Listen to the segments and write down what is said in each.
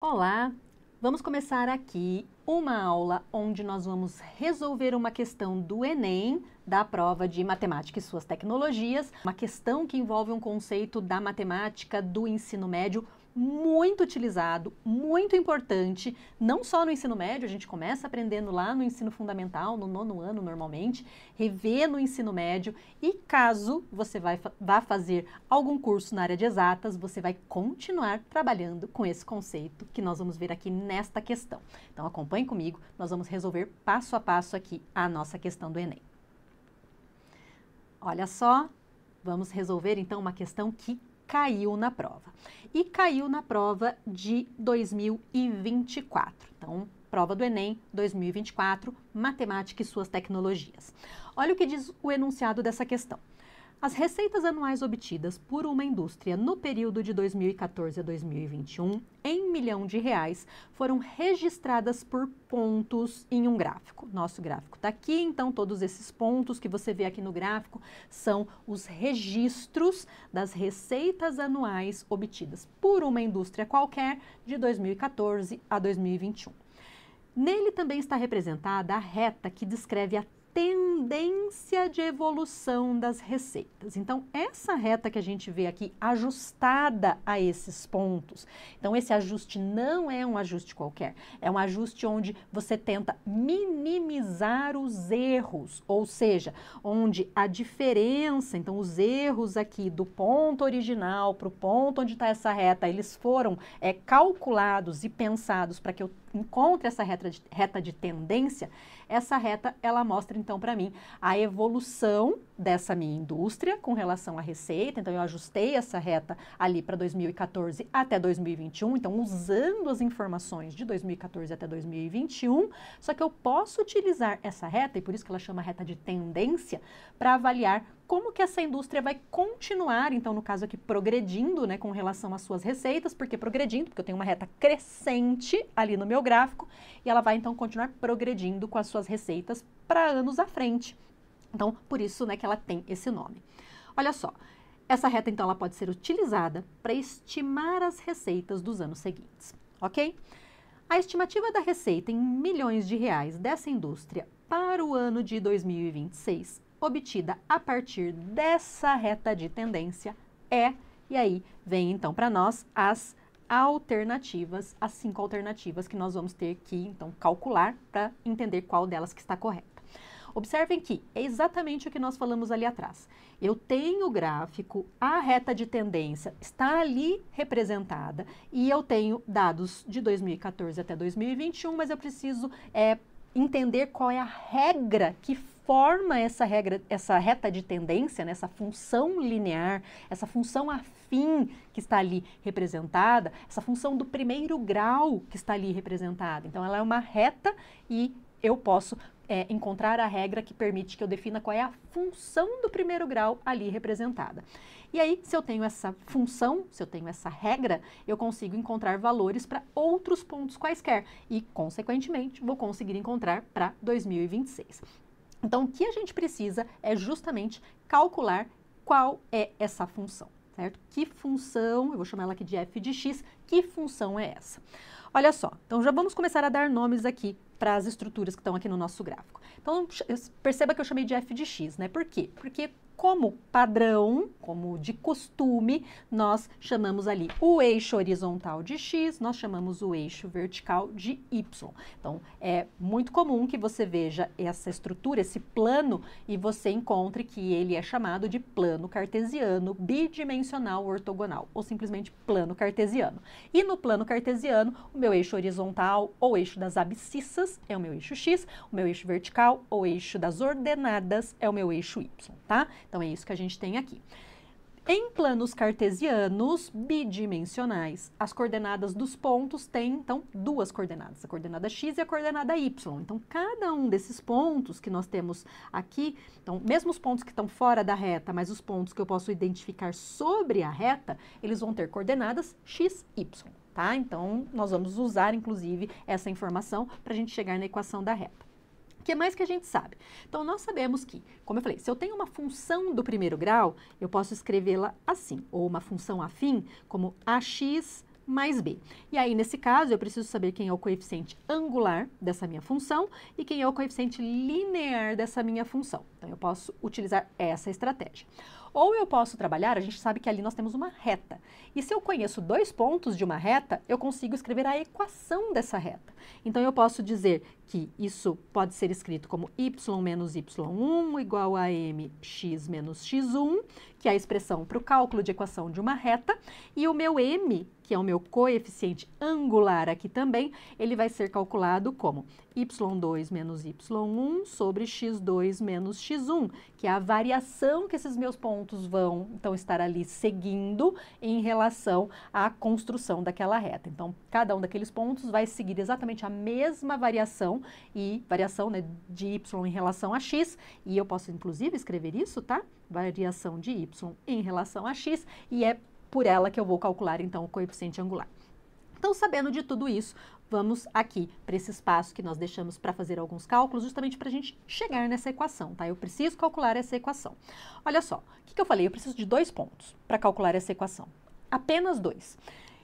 Olá! Vamos começar aqui uma aula onde nós vamos resolver uma questão do Enem, da prova de Matemática e suas tecnologias, uma questão que envolve um conceito da matemática do ensino médio muito utilizado, muito importante, não só no ensino médio, a gente começa aprendendo lá no ensino fundamental, no 9º ano normalmente, revê no ensino médio e caso você vá fazer algum curso na área de exatas, você vai continuar trabalhando com esse conceito que nós vamos ver aqui nesta questão. Então acompanhe comigo, nós vamos resolver passo a passo aqui a nossa questão do Enem. Olha só, vamos resolver então uma questão que caiu na prova. E caiu na prova de 2024. Então, prova do Enem 2024, Matemática e suas tecnologias. Olha o que diz o enunciado dessa questão. As receitas anuais obtidas por uma indústria no período de 2014 a 2021, em R$ 1.000.000, foram registradas por pontos em um gráfico. Nosso gráfico está aqui, então todos esses pontos que você vê aqui no gráfico são os registros das receitas anuais obtidas por uma indústria qualquer de 2014 a 2021. Nele também está representada a reta que descreve a tendência de evolução das receitas. Então, essa reta que a gente vê aqui ajustada a esses pontos, então esse ajuste não é um ajuste qualquer, é um ajuste onde você tenta minimizar os erros, ou seja, onde a diferença, então os erros aqui do ponto original para o ponto onde está essa reta, eles foram calculados e pensados para que eu encontre essa reta de tendência. Essa reta, ela mostra então para mim a evolução dessa minha indústria com relação à receita. Então eu ajustei essa reta ali para 2014 até 2021, então usando as informações de 2014 até 2021, só que eu posso utilizar essa reta, e por isso que ela chama reta de tendência, para avaliar como que essa indústria vai continuar, então no caso aqui progredindo, né, com relação às suas receitas, porque eu tenho uma reta crescente ali no meu gráfico, e ela vai então continuar progredindo com as suas receitas para anos à frente. Então, por isso, né, que ela tem esse nome. Olha só, essa reta então ela pode ser utilizada para estimar as receitas dos anos seguintes, ok? A estimativa da receita em milhões de reais dessa indústria para o ano de 2026, obtida a partir dessa reta de tendência, e aí vem então para nós as alternativas, as 5 alternativas que nós vamos ter que então calcular para entender qual delas que está correta. Observem que é exatamente o que nós falamos ali atrás. Eu tenho o gráfico, a reta de tendência está ali representada e eu tenho dados de 2014 até 2021, mas eu preciso entender qual é a regra que forma essa reta de tendência, né, essa função linear, essa função afim que está ali representada, essa função do primeiro grau que está ali representada. Então, ela é uma reta e eu posso encontrar a regra que permite que eu defina qual é a função do primeiro grau ali representada. E aí, se eu tenho essa função, se eu tenho essa regra, eu consigo encontrar valores para outros pontos quaisquer e, consequentemente, vou conseguir encontrar para 2026. Então, o que a gente precisa é justamente calcular qual é essa função, certo? Que função, eu vou chamar ela aqui de f de x, que função é essa? Olha só, então já vamos começar a dar nomes aqui para as estruturas que estão aqui no nosso gráfico. Então, perceba que eu chamei de f de x, né? Por quê? Porque como padrão, como de costume, nós chamamos ali o eixo horizontal de x, nós chamamos o eixo vertical de y. Então, é muito comum que você veja essa estrutura, esse plano, e você encontre que ele é chamado de plano cartesiano bidimensional ortogonal, ou simplesmente plano cartesiano. E no plano cartesiano, o meu eixo horizontal, ou eixo das abscissas, é o meu eixo x, o meu eixo vertical, ou eixo das ordenadas, é o meu eixo y, tá? Então, é isso que a gente tem aqui. Em planos cartesianos bidimensionais, as coordenadas dos pontos têm, então, 2 coordenadas, a coordenada x e a coordenada y. Então, cada um desses pontos que nós temos aqui, então, mesmo os pontos que estão fora da reta, mas os pontos que eu posso identificar sobre a reta, eles vão ter coordenadas x, y, tá? Então, nós vamos usar, inclusive, essa informação para a gente chegar na equação da reta. O que mais que a gente sabe? Então, nós sabemos que, como eu falei, se eu tenho uma função do primeiro grau, eu posso escrevê-la assim, ou uma função afim, como ax mais b. E aí, nesse caso, eu preciso saber quem é o coeficiente angular dessa minha função e quem é o coeficiente linear dessa minha função. Então, eu posso utilizar essa estratégia. Ou eu posso trabalhar, a gente sabe que ali nós temos uma reta. E se eu conheço dois pontos de uma reta, eu consigo escrever a equação dessa reta. Então, eu posso dizer que isso pode ser escrito como y menos y1 igual a mx menos x1, que é a expressão para o cálculo de equação de uma reta, e o meu m, que é o meu coeficiente angular aqui também, ele vai ser calculado como y2 menos y1 sobre x2 menos x1, que é a variação que esses meus pontos vão, então, estar ali seguindo em relação à construção daquela reta. Então, cada um daqueles pontos vai seguir exatamente a mesma variação, e variação, né, de y em relação a x, e eu posso, inclusive, escrever isso, tá? Variação de y em relação a x, e é por ela que eu vou calcular, então, o coeficiente angular. Então, sabendo de tudo isso, vamos aqui para esse espaço que nós deixamos para fazer alguns cálculos, justamente para a gente chegar nessa equação, tá? Eu preciso calcular essa equação. Olha só, o que eu falei? Eu preciso de 2 pontos para calcular essa equação. Apenas 2.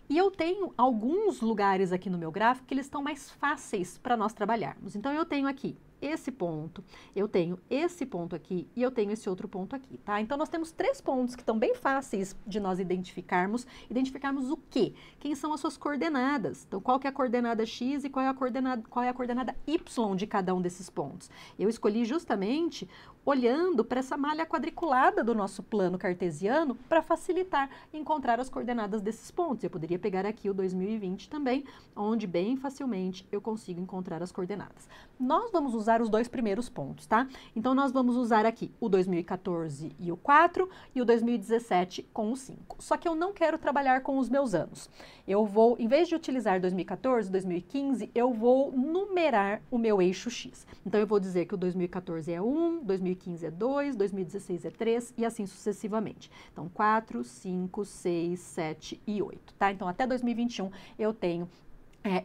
E eu tenho alguns lugares aqui no meu gráfico que eles estão mais fáceis para nós trabalharmos. Então, eu tenho aqui esse ponto, eu tenho esse ponto aqui e eu tenho esse outro ponto aqui, tá? Então, nós temos 3 pontos que estão bem fáceis de nós identificarmos. Identificarmos o quê? Quem são as suas coordenadas? Então, qual que é a coordenada x e qual é a coordenada y de cada um desses pontos? Eu escolhi justamente olhando para essa malha quadriculada do nosso plano cartesiano para facilitar encontrar as coordenadas desses pontos. Eu poderia pegar aqui o 2020 também, onde bem facilmente eu consigo encontrar as coordenadas. Nós vamos usar os 2 primeiros pontos, tá? Então, nós vamos usar aqui o 2014 e o 4 e o 2017 com o 5. Só que eu não quero trabalhar com os meus anos. Eu vou, em vez de utilizar 2014, 2015, eu vou numerar o meu eixo x. Então, eu vou dizer que o 2014 é 1, 2015 é 2, 2016 é 3 e assim sucessivamente. Então, 4, 5, 6, 7 e 8, tá? Então, até 2021 eu tenho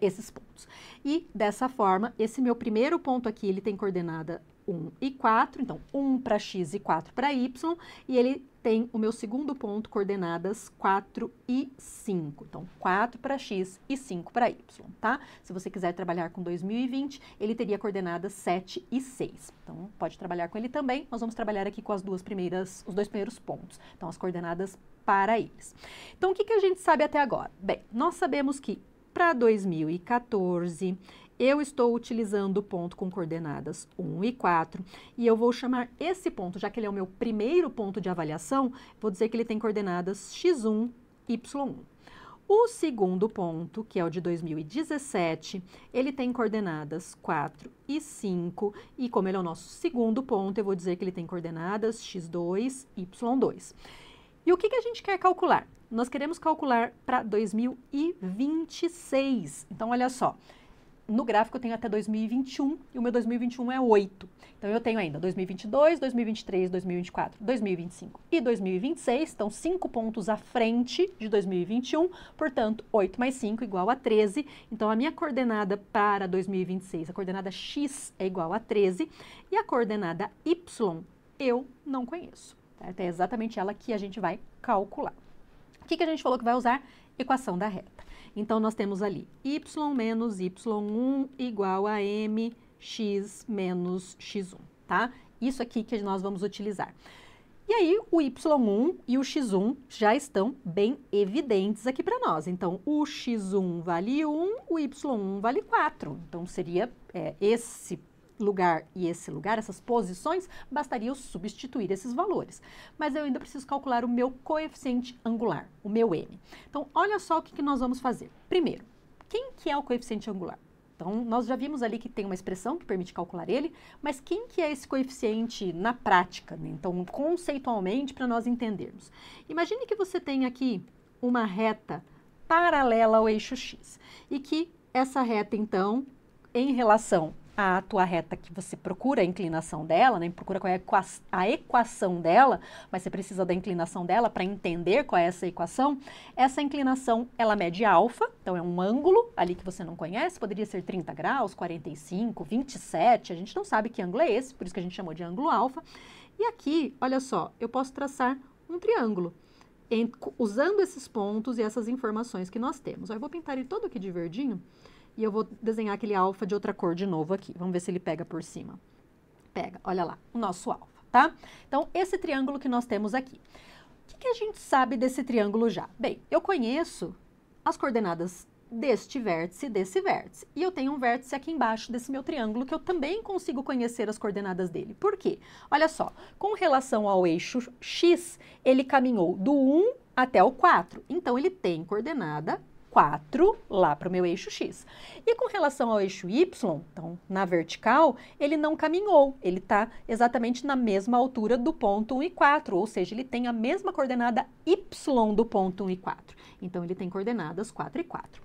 esses pontos. E dessa forma, esse meu primeiro ponto aqui, ele tem coordenada 1 e 4, então 1 para x e 4 para y, e ele tem o meu segundo ponto, coordenadas 4 e 5. Então, 4 para x e 5 para y, tá? Se você quiser trabalhar com 2020, ele teria coordenadas 7 e 6. Então, pode trabalhar com ele também. Nós vamos trabalhar aqui com os 2 primeiros pontos. Então, as coordenadas para eles. Então, o que a gente sabe até agora? Bem, nós sabemos que para 2014, eu estou utilizando o ponto com coordenadas 1 e 4, e eu vou chamar esse ponto, já que ele é o meu primeiro ponto de avaliação, vou dizer que ele tem coordenadas x1, y1. O segundo ponto, que é o de 2017, ele tem coordenadas 4 e 5, e como ele é o nosso segundo ponto, eu vou dizer que ele tem coordenadas x2, y2. E o que a gente quer calcular? Nós queremos calcular para 2026. Então, olha só, no gráfico eu tenho até 2021 e o meu 2021 é 8. Então, eu tenho ainda 2022, 2023, 2024, 2025 e 2026. Então, 5 pontos à frente de 2021, portanto, 8 mais 5 igual a 13. Então, a minha coordenada para 2026, a coordenada x é igual a 13 e a coordenada y eu não conheço. É exatamente ela que a gente vai calcular. O que a gente falou que vai usar? Equação da reta. Então, nós temos ali y menos y1 igual a mx menos x1, tá? Isso aqui que nós vamos utilizar. E aí, o y1 e o x1 já estão bem evidentes aqui para nós. Então, o x1 vale 1, o y1 vale 4. Então, seria esse lugar e esse lugar, essas posições, bastaria eu substituir esses valores. Mas eu ainda preciso calcular o meu coeficiente angular, o meu m. Então, olha só o que nós vamos fazer. Primeiro, quem que é o coeficiente angular? Então, nós já vimos ali que tem uma expressão que permite calcular ele, mas quem que é esse coeficiente na prática, né? Então, conceitualmente, para nós entendermos. Imagine que você tem aqui uma reta paralela ao eixo x e que essa reta, então, em relação a tua reta que você procura a inclinação dela, né? Procura qual é a equação dela, mas você precisa da inclinação dela para entender qual é essa equação. Essa inclinação, ela mede alfa, então é um ângulo ali que você não conhece, poderia ser 30 graus, 45, 27, a gente não sabe que ângulo é esse, por isso que a gente chamou de ângulo alfa. E aqui, olha só, eu posso traçar um triângulo. usando esses pontos e essas informações que nós temos. Eu vou pintar ele todo aqui de verdinho e eu vou desenhar aquele alfa de outra cor de novo aqui. Vamos ver se ele pega por cima. Pega, olha lá, o nosso alfa, tá? Então, esse triângulo que nós temos aqui. O que a gente sabe desse triângulo já? Bem, eu conheço as coordenadas deste vértice e desse vértice. E eu tenho um vértice aqui embaixo desse meu triângulo que eu também consigo conhecer as coordenadas dele. Por quê? Olha só, com relação ao eixo X, ele caminhou do 1 até o 4. Então, ele tem coordenada 4 lá para o meu eixo X. E com relação ao eixo Y, então, na vertical, ele não caminhou. Ele está exatamente na mesma altura do ponto 1 e 4, ou seja, ele tem a mesma coordenada Y do ponto 1 e 4. Então, ele tem coordenadas 4 e 4.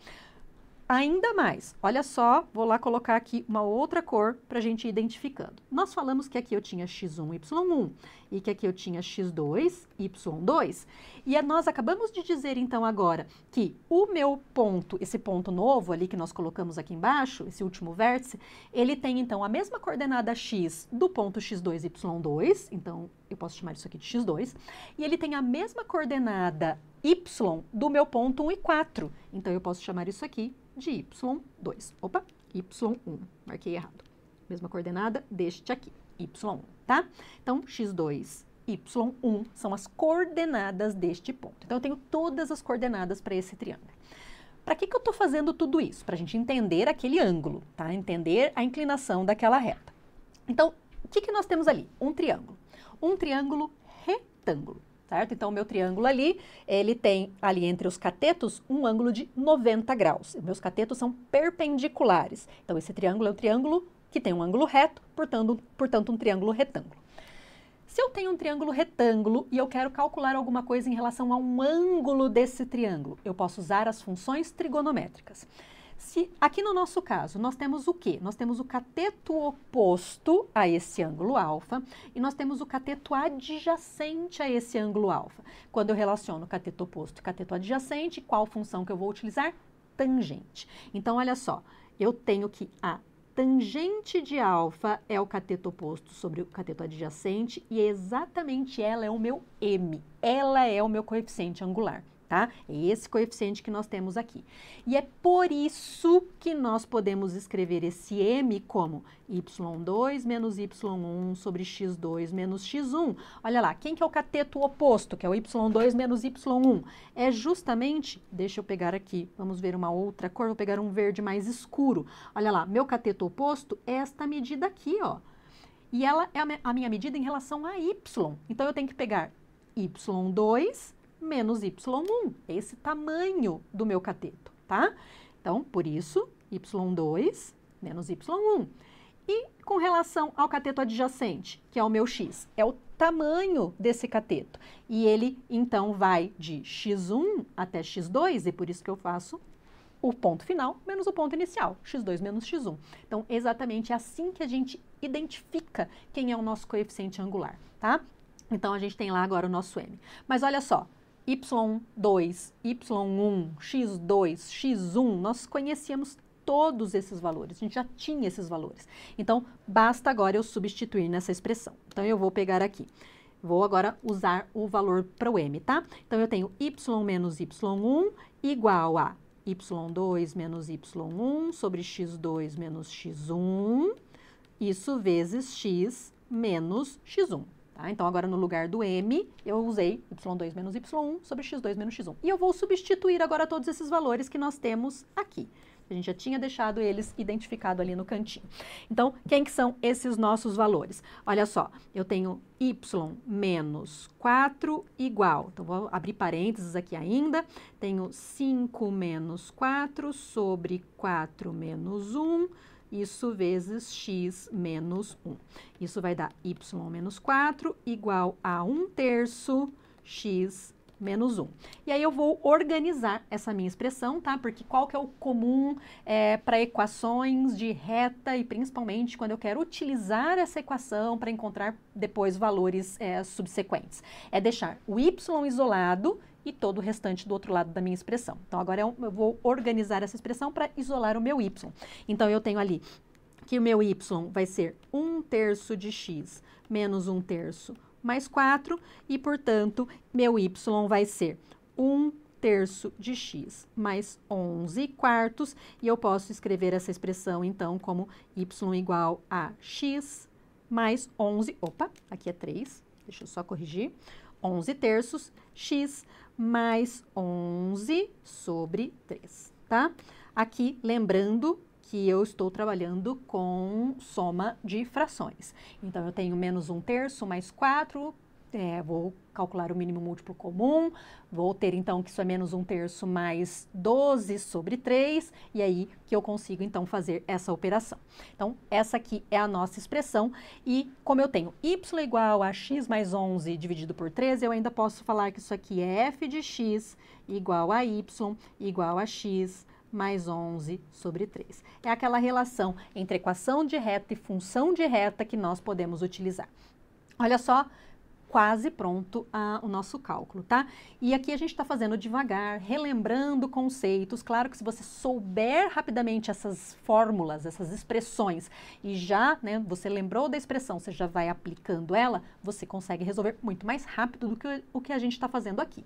Ainda mais, olha só, vou lá colocar aqui uma outra cor para a gente ir identificando. Nós falamos que aqui eu tinha x1, y1 e que aqui eu tinha x2, y2. E nós acabamos de dizer, então, agora que o meu ponto, esse ponto novo ali que nós colocamos aqui embaixo, esse último vértice, ele tem, então, a mesma coordenada x do ponto x2, y2. Então, eu posso chamar isso aqui de x2. E ele tem a mesma coordenada y do meu ponto 1 e 4. Então, eu posso chamar isso aqui de y2. Opa, y1. Marquei errado. Mesma coordenada deste aqui, y1, tá? Então, x2, y1 são as coordenadas deste ponto. Então, eu tenho todas as coordenadas para esse triângulo. Para que eu estou fazendo tudo isso? Para a gente entender aquele ângulo, tá? Entender a inclinação daquela reta. Então, o que nós temos ali? Um triângulo retângulo. Certo? Então, o meu triângulo ali, ele tem ali entre os catetos um ângulo de 90 graus. Meus catetos são perpendiculares. Então, esse triângulo é um triângulo que tem um ângulo reto, portanto um triângulo retângulo. Se eu tenho um triângulo retângulo e eu quero calcular alguma coisa em relação a um ângulo desse triângulo, eu posso usar as funções trigonométricas. Aqui no nosso caso, nós temos o quê? Nós temos o cateto oposto a esse ângulo alfa e nós temos o cateto adjacente a esse ângulo alfa. Quando eu relaciono cateto oposto e cateto adjacente, qual função que eu vou utilizar? Tangente. Então, olha só, eu tenho que a tangente de alfa é o cateto oposto sobre o cateto adjacente e exatamente ela é o meu m, ela é o meu coeficiente angular. Tá? É esse coeficiente que nós temos aqui. E é por isso que nós podemos escrever esse m como y2 menos y1 sobre x2 menos x1. Olha lá, quem que é o cateto oposto, que é o y2 menos y1? É justamente, deixa eu pegar aqui, vamos ver uma outra cor, vou pegar um verde mais escuro. Olha lá, meu cateto oposto é esta medida aqui, ó. E ela é a minha medida em relação a y. Então, eu tenho que pegar y2 menos y1, esse tamanho do meu cateto, tá? Então, por isso, y2 menos y1. E com relação ao cateto adjacente, que é o meu x, é o tamanho desse cateto. E ele, então, vai de x1 até x2, e por isso que eu faço o ponto final menos o ponto inicial, x2 menos x1. Então, exatamente assim que a gente identifica quem é o nosso coeficiente angular, tá? Então, a gente tem lá agora o nosso m. Mas olha só, y2, y1, x2, x1, nós conhecíamos todos esses valores, a gente já tinha esses valores. Então, basta agora eu substituir nessa expressão. Então, eu vou pegar aqui, vou agora usar o valor para o m, tá? Então, eu tenho y menos y1 igual a y2 menos y1 sobre x2 menos x1, isso vezes x menos x1. Tá? Então, agora no lugar do m, eu usei y2 menos y1 sobre x2 menos x1. E eu vou substituir agora todos esses valores que nós temos aqui. A gente já tinha deixado eles identificados ali no cantinho. Então, quem que são esses nossos valores? Olha só, eu tenho y menos 4 igual, então vou abrir parênteses aqui ainda, tenho 5 menos 4 sobre 4 menos 1, isso vezes x menos 1. Isso vai dar y menos 4 igual a 1/3 x menos 1. E aí eu vou organizar essa minha expressão, tá? Porque qual que é o comum para equações de reta e principalmente quando eu quero utilizar essa equação para encontrar depois valores subsequentes? É deixar o y isolado e todo o restante do outro lado da minha expressão. Então, agora eu vou organizar essa expressão para isolar o meu y. Então, eu tenho ali que o meu y vai ser 1/3 de x menos 1/3 mais 4 e, portanto, meu y vai ser 1/3 de x mais 11/4, e eu posso escrever essa expressão, então, como y igual a x mais 11, opa, aqui é 3, deixa eu só corrigir, 11/3 x mais 11 sobre 3, tá? Aqui, lembrando que eu estou trabalhando com soma de frações. Então, eu tenho menos 1/3 mais 4, vou calcular o mínimo múltiplo comum, vou ter então que isso é menos 1/3 mais 12 sobre 3, e aí que eu consigo então fazer essa operação. Então, essa aqui é a nossa expressão, e como eu tenho y igual a x mais 11 dividido por 13, eu ainda posso falar que isso aqui é f de x igual a y igual a x mais 11 sobre 3. É aquela relação entre equação de reta e função de reta que nós podemos utilizar. Olha só, quase pronto o nosso cálculo, tá? E aqui a gente está fazendo devagar, relembrando conceitos. Claro que se você souber rapidamente essas fórmulas, essas expressões, e já, né, você lembrou da expressão, você já vai aplicando ela, você consegue resolver muito mais rápido do que o que a gente está fazendo aqui.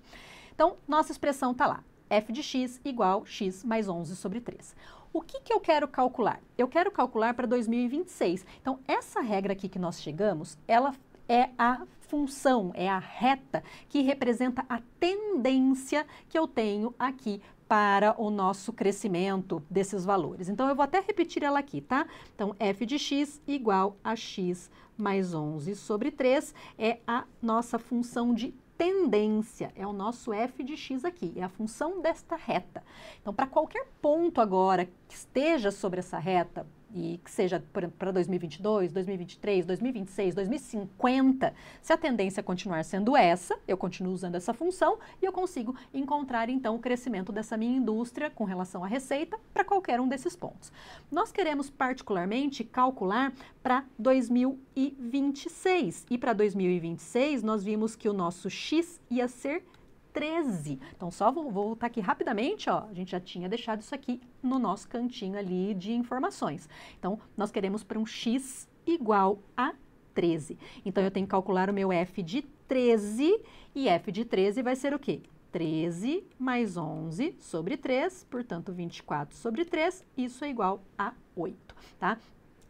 Então, nossa expressão está lá, f de x igual x mais 11 sobre 3. O que eu quero calcular? Eu quero calcular para 2026. Então, essa regra aqui que nós chegamos, ela é a função, é a reta que representa a tendência que eu tenho aqui para o nosso crescimento desses valores. Então, eu vou até repetir ela aqui, tá? Então, f de x igual a x mais 11 sobre 3 é a nossa função de tendência, é o nosso f de x aqui, é a função desta reta. Então, para qualquer ponto agora que esteja sobre essa reta, e que seja para 2022, 2023, 2026, 2050, se a tendência continuar sendo essa, eu continuo usando essa função e eu consigo encontrar, então, o crescimento dessa minha indústria com relação à receita para qualquer um desses pontos. Nós queremos, particularmente, calcular para 2026. E para 2026, nós vimos que o nosso x ia ser 13. Então, só vou voltar aqui rapidamente, ó, a gente já tinha deixado isso aqui no nosso cantinho ali de informações. Então, nós queremos para um x igual a 13. Então, eu tenho que calcular o meu f de 13, e f de 13 vai ser o quê? 13 mais 11 sobre 3, portanto, 24 sobre 3, isso é igual a 8, tá?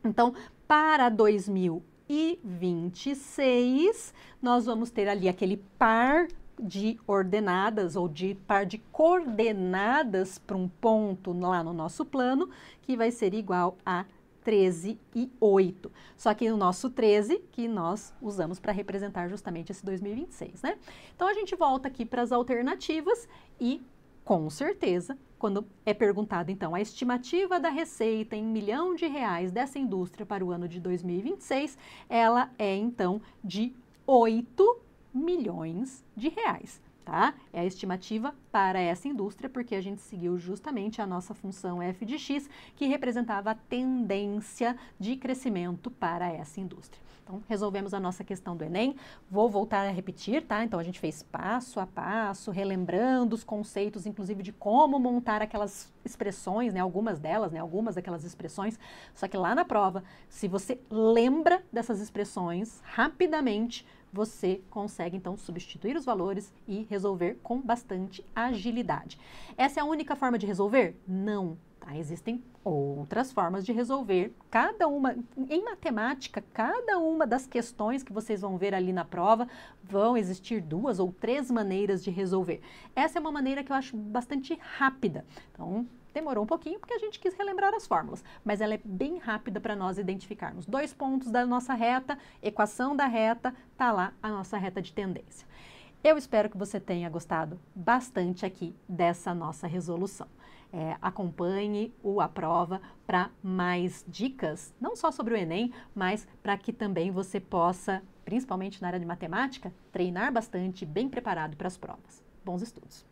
Então, para 2026, nós vamos ter ali aquele par de ordenadas ou de par de coordenadas para um ponto lá no nosso plano, que vai ser igual a 13 e 8. Só que o nosso 13 que nós usamos para representar justamente esse 2026, né? Então, a gente volta aqui para as alternativas e, com certeza, quando é perguntado, então, a estimativa da receita em R$ 1.000.000 dessa indústria para o ano de 2026, ela é, então, de 8 milhões de reais, tá? É a estimativa para essa indústria, porque a gente seguiu justamente a nossa função f de x, que representava a tendência de crescimento para essa indústria. Então, resolvemos a nossa questão do Enem. Vou voltar a repetir, tá? Então, a gente fez passo a passo, relembrando os conceitos, inclusive de como montar aquelas expressões, né? Algumas delas, né? Algumas daquelas expressões. Só que lá na prova, se você lembra dessas expressões rapidamente, você consegue, então, substituir os valores e resolver com bastante agilidade. Essa é a única forma de resolver? Não. Tá? Existem outras formas de resolver. Cada uma, em matemática, cada uma das questões que vocês vão ver ali na prova, vão existir 2 ou 3 maneiras de resolver. Essa é uma maneira que eu acho bastante rápida. Então, demorou um pouquinho porque a gente quis relembrar as fórmulas, mas ela é bem rápida para nós identificarmos 2 pontos da nossa reta, equação da reta, tá lá a nossa reta de tendência. Eu espero que você tenha gostado bastante aqui dessa nossa resolução. Acompanhe o A Prova para mais dicas, não só sobre o Enem, mas para que também você possa, principalmente na área de matemática, treinar bastante, bem preparado para as provas. Bons estudos!